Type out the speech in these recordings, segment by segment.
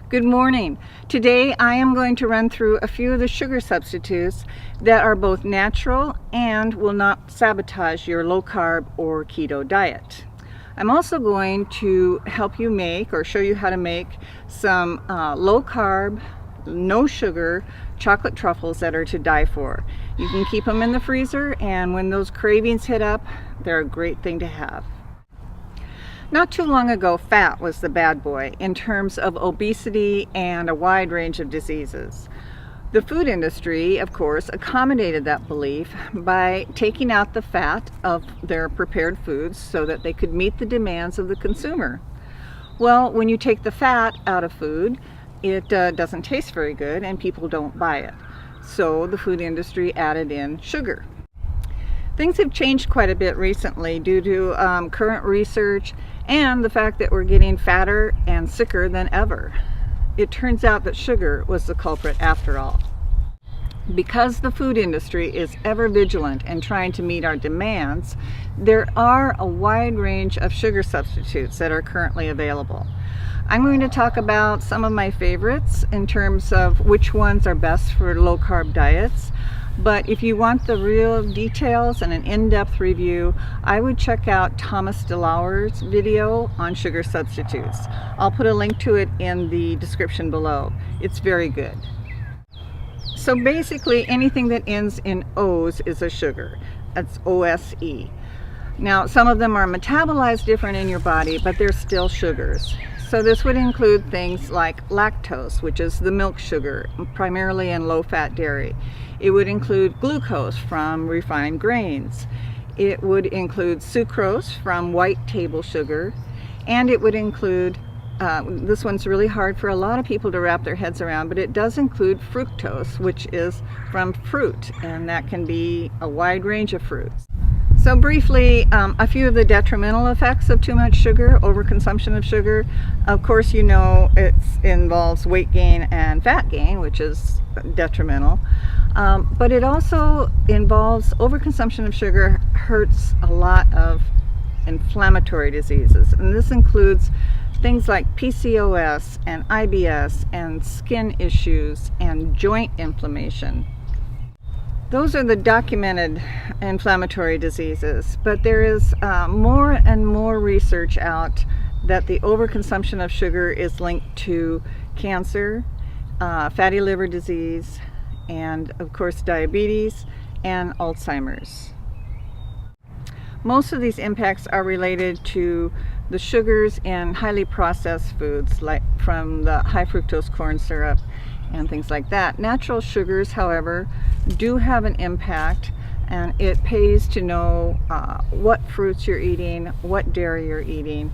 Good morning. Today I am going to run through a few of the sugar substitutes that are both natural and will not sabotage your low carb or keto diet. I'm also going to help you make or show you how to make some low carb, no sugar chocolate truffles that are to die for. You can keep them in the freezer, and when those cravings hit up, they're a great thing to have. Not too long ago, fat was the bad boy in terms of obesity and a wide range of diseases. The food industry, of course, accommodated that belief by taking out the fat of their prepared foods so that they could meet the demands of the consumer. Well, when you take the fat out of food, it doesn't taste very good and people don't buy it. So the food industry added in sugar. Things have changed quite a bit recently due to current research and the fact that we're getting fatter and sicker than ever. It turns out that sugar was the culprit after all. Because the food industry is ever vigilant and trying to meet our demands, there are a wide range of sugar substitutes that are currently available. I'm going to talk about some of my favorites in terms of which ones are best for low carb diets. But if you want the real details and an in-depth review, I would check out Thomas DeLauer's video on sugar substitutes. I'll put a link to it in the description below. It's very good. So basically anything that ends in O's is a sugar. That's OSE. Now some of them are metabolized different in your body, but they're still sugars. So this would include things like lactose, which is the milk sugar, primarily in low-fat dairy. It would include glucose from refined grains. It would include sucrose from white table sugar. And it would include, this one's really hard for a lot of people to wrap their heads around, but it does include fructose, which is from fruit, and that can be a wide range of fruits. So briefly, a few of the detrimental effects of too much sugar, overconsumption of sugar. Of course, you know it involves weight gain and fat gain, which is detrimental. But it also involves overconsumption of sugar hurts a lot of inflammatory diseases. And this includes things like PCOS and IBS and skin issues and joint inflammation. Those are the documented inflammatory diseases, but there is more and more research out that the overconsumption of sugar is linked to cancer, fatty liver disease, and of course diabetes and Alzheimer's. Most of these impacts are related to the sugars in highly processed foods, like from the high fructose corn syrup and things like that. Natural sugars, however, do have an impact, and it pays to know what fruits you're eating, what dairy you're eating.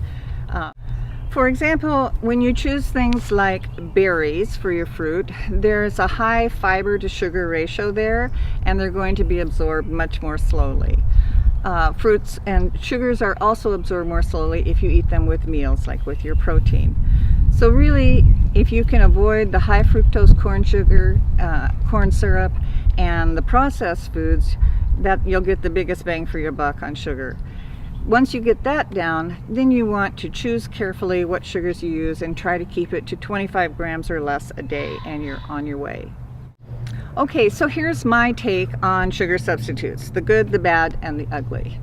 For example, when you choose things like berries for your fruit, there's a high fiber to sugar ratio there, and they're going to be absorbed much more slowly. Fruits and sugars are also absorbed more slowly if you eat them with meals, like with your protein. So really, if you can avoid the high fructose corn sugar, corn syrup, and the processed foods, that you'll get the biggest bang for your buck on sugar. Once you get that down, then you want to choose carefully what sugars you use and try to keep it to 25 grams or less a day, and you're on your way. Okay, so here's my take on sugar substitutes, the good, the bad, and the ugly.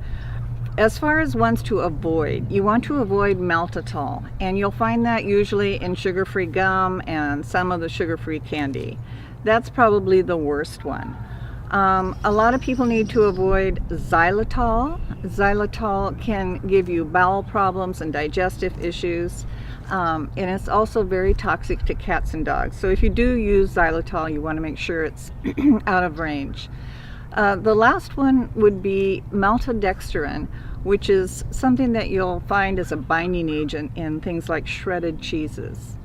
As far as ones to avoid, you want to avoid maltitol, and you'll find that usually in sugar-free gum and some of the sugar-free candy. That's probably the worst one. A lot of people need to avoid xylitol. Xylitol can give you bowel problems and digestive issues, and it's also very toxic to cats and dogs. So if you do use xylitol, you want to make sure it's out of range. The last one would be maltodextrin, which is something that you'll find as a binding agent in things like shredded cheeses.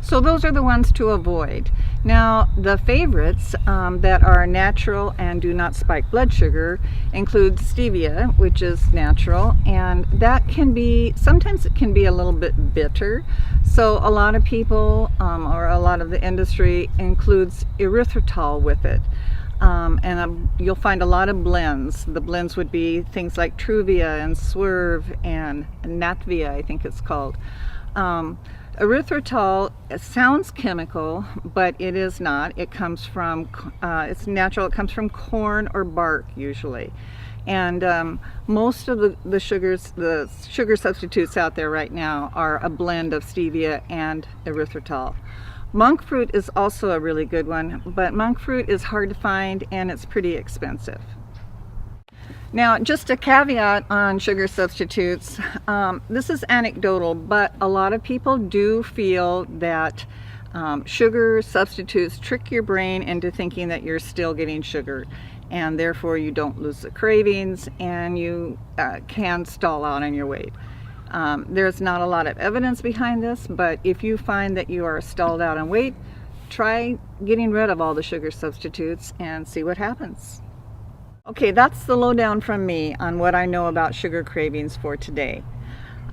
So those are the ones to avoid. Now, the favorites that are natural and do not spike blood sugar include stevia, which is natural, and that can be, sometimes it can be a little bit bitter. So a lot of people, or a lot of the industry, includes erythritol with it. You'll find a lot of blends. The blends would be things like Truvia and Swerve and Natvia, I think it's called. Erythritol, it sounds chemical, but it is not. It comes from, it's natural. It comes from corn or bark usually. And most of the sugar substitutes out there right now are a blend of stevia and erythritol. Monk fruit is also a really good one, but monk fruit is hard to find and it's pretty expensive. Now, just a caveat on sugar substitutes. This is anecdotal, but a lot of people do feel that sugar substitutes trick your brain into thinking that you're still getting sugar, and therefore you don't lose the cravings and you can stall out on your weight. There's not a lot of evidence behind this, but if you find that you are stalled out on weight, try getting rid of all the sugar substitutes and see what happens. Okay, that's the lowdown from me on what I know about sugar cravings for today.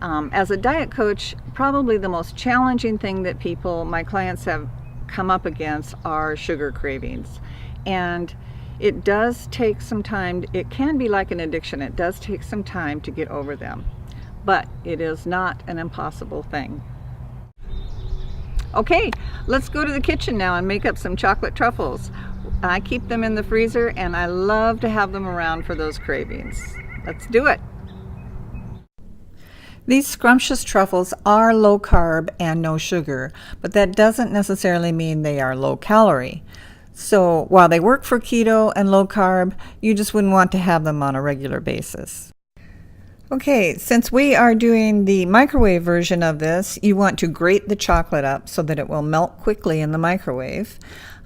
As a diet coach, probably the most challenging thing that my clients have come up against are sugar cravings. And it does take some time. It can be like an addiction. It does take some time to get over them, but it is not an impossible thing. Okay, let's go to the kitchen now and make up some chocolate truffles. I keep them in the freezer and I love to have them around for those cravings. Let's do it. These scrumptious truffles are low carb and no sugar, but that doesn't necessarily mean they are low calorie. So while they work for keto and low carb, you just wouldn't want to have them on a regular basis. Okay, since we are doing the microwave version of this, you want to grate the chocolate up so that it will melt quickly in the microwave.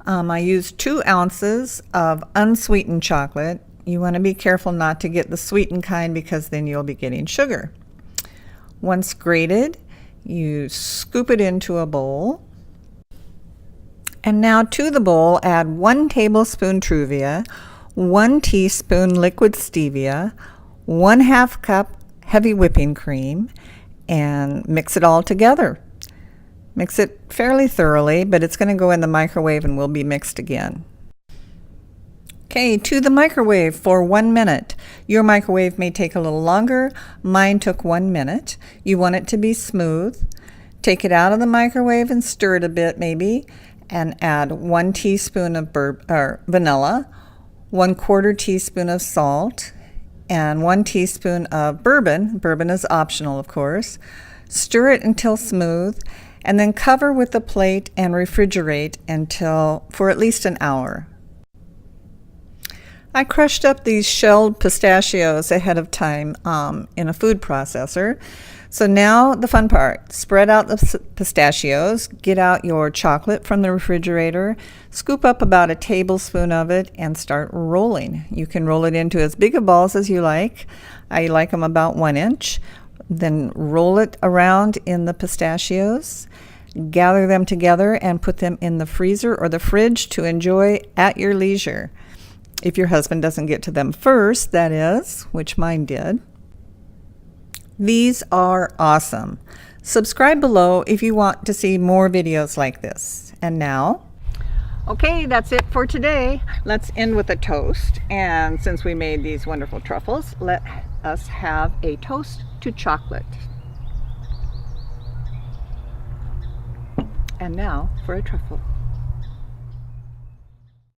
I used 2 ounces of unsweetened chocolate. You want to be careful not to get the sweetened kind because then you'll be getting sugar. Once grated, you scoop it into a bowl. And now to the bowl, add 1 tablespoon Truvia, 1 teaspoon liquid stevia, 1/2 cup heavy whipping cream, and mix it all together. Mix it fairly thoroughly, but it's going to go in the microwave and will be mixed again. Okay, to the microwave for 1 minute. Your microwave may take a little longer. Mine took 1 minute. You want it to be smooth. Take it out of the microwave and stir it a bit maybe, and add 1 teaspoon of vanilla, 1/4 teaspoon of salt, and 1 teaspoon of bourbon. Bourbon is optional, of course. Stir it until smooth, and then cover with a plate and refrigerate for at least an hour. I crushed up these shelled pistachios ahead of time in a food processor. So now the fun part, spread out the pistachios, get out your chocolate from the refrigerator, scoop up about a tablespoon of it and start rolling. You can roll it into as big of balls as you like. I like them about 1 inch. Then roll it around in the pistachios, gather them together and put them in the freezer or the fridge to enjoy at your leisure. If your husband doesn't get to them first, that is, which mine did. These are awesome. Subscribe below if you want to see more videos like this. And now, okay, that's it for today. Let's end with a toast. And since we made these wonderful truffles, let us have a toast to chocolate. And now for a truffle.